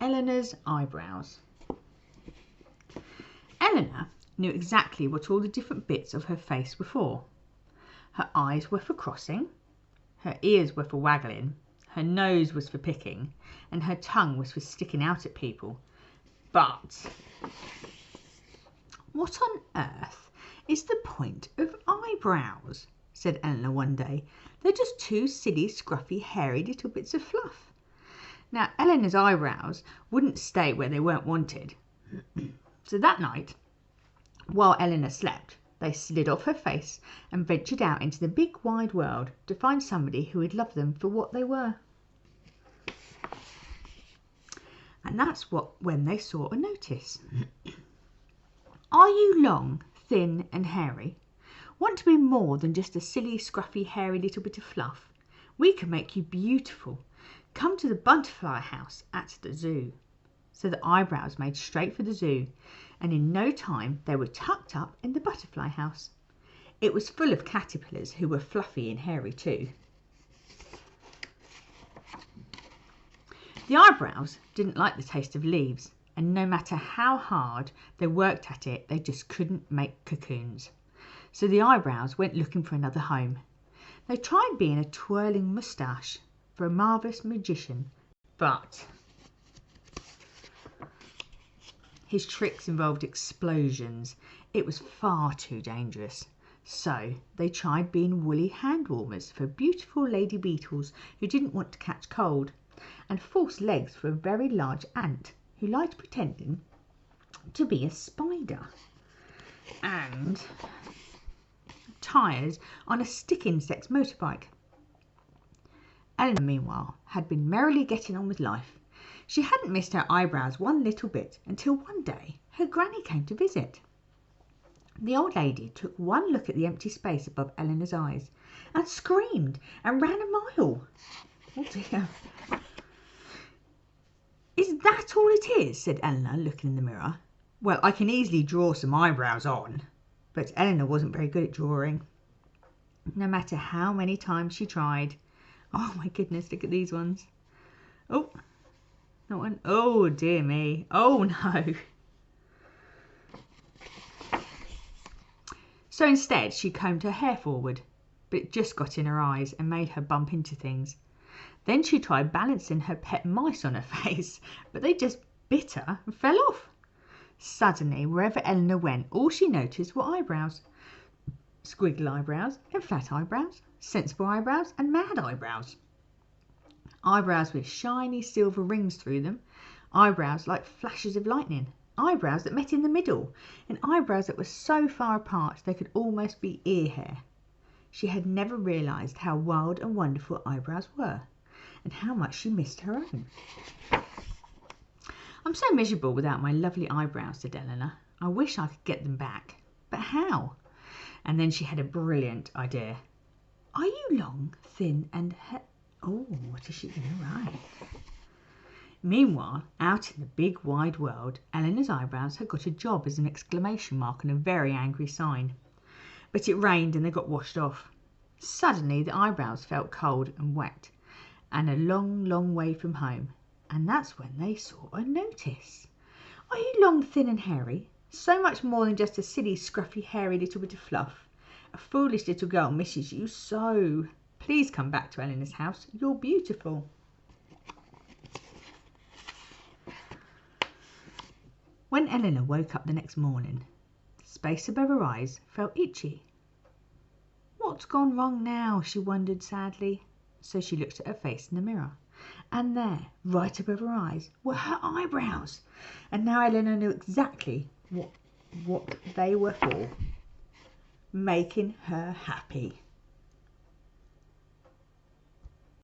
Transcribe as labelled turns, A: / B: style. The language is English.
A: Eleanor's eyebrows. Eleanor knew exactly what all the different bits of her face were for. Her eyes were for crossing, her ears were for waggling, her nose was for picking, and her tongue was for sticking out at people. But what on earth is the point of eyebrows? Said Eleanor one day. They're just two silly, scruffy, hairy little bits of fluff. Now, Eleanor's eyebrows wouldn't stay where they weren't wanted. So that night, while Eleanor slept, they slid off her face and ventured out into the big wide world to find somebody who would love them for what they were. And that's when they saw a notice. Are you long, thin and hairy? Want to be more than just a silly, scruffy, hairy little bit of fluff? We can make you beautiful. Come to the butterfly house at the zoo. So the eyebrows made straight for the zoo, and in no time they were tucked up in the butterfly house. It was full of caterpillars who were fluffy and hairy too. The eyebrows didn't like the taste of leaves, and no matter how hard they worked at it, they just couldn't make cocoons. So the eyebrows went looking for another home. They tried being a twirling moustache for a marvellous magician, but his tricks involved explosions. It was far too dangerous. So they tried being woolly hand warmers for beautiful lady beetles who didn't want to catch cold, and false legs for a very large ant who liked pretending to be a spider, and tyres on a stick insect's motorbike. Eleanor, meanwhile, had been merrily getting on with life. She hadn't missed her eyebrows one little bit until one day her granny came to visit. The old lady took one look at the empty space above Eleanor's eyes and screamed and ran a mile. Oh dear. Is that all it is? Said Eleanor, looking in the mirror. Well, I can easily draw some eyebrows on. But Eleanor wasn't very good at drawing. No matter how many times she tried. Oh my goodness, look at these ones. Oh, that one. Oh dear me. Oh no. So instead she combed her hair forward, but it just got in her eyes and made her bump into things. Then she tried balancing her pet mice on her face, but they just bit her and fell off. Suddenly, wherever Eleanor went, all she noticed were eyebrows. Squiggle eyebrows and flat eyebrows, sensible eyebrows and mad eyebrows. Eyebrows with shiny silver rings through them, eyebrows like flashes of lightning, eyebrows that met in the middle, and eyebrows that were so far apart they could almost be ear hair. She had never realised how wild and wonderful eyebrows were, and how much she missed her own. I'm so miserable without my lovely eyebrows, said Eleanor. I wish I could get them back. But how? And then she had a brilliant idea. Are you long, thin and oh, what is she going to write? Meanwhile, out in the big wide world, Eleanor's eyebrows had got a job as an exclamation mark and a very angry sign. But it rained and they got washed off. Suddenly the eyebrows felt cold and wet, and a long, long way from home. And that's when they saw a notice. Are you long, thin and hairy? So much more than just a silly, scruffy, hairy little bit of fluff. A foolish little girl misses you so. Please come back to Eleanor's house. You're beautiful. When Eleanor woke up the next morning, the space above her eyes felt itchy. What's gone wrong now? She wondered sadly. So she looked at her face in the mirror. And there, right above her eyes, were her eyebrows. And now Eleanor knew exactly what they were for. Making her happy.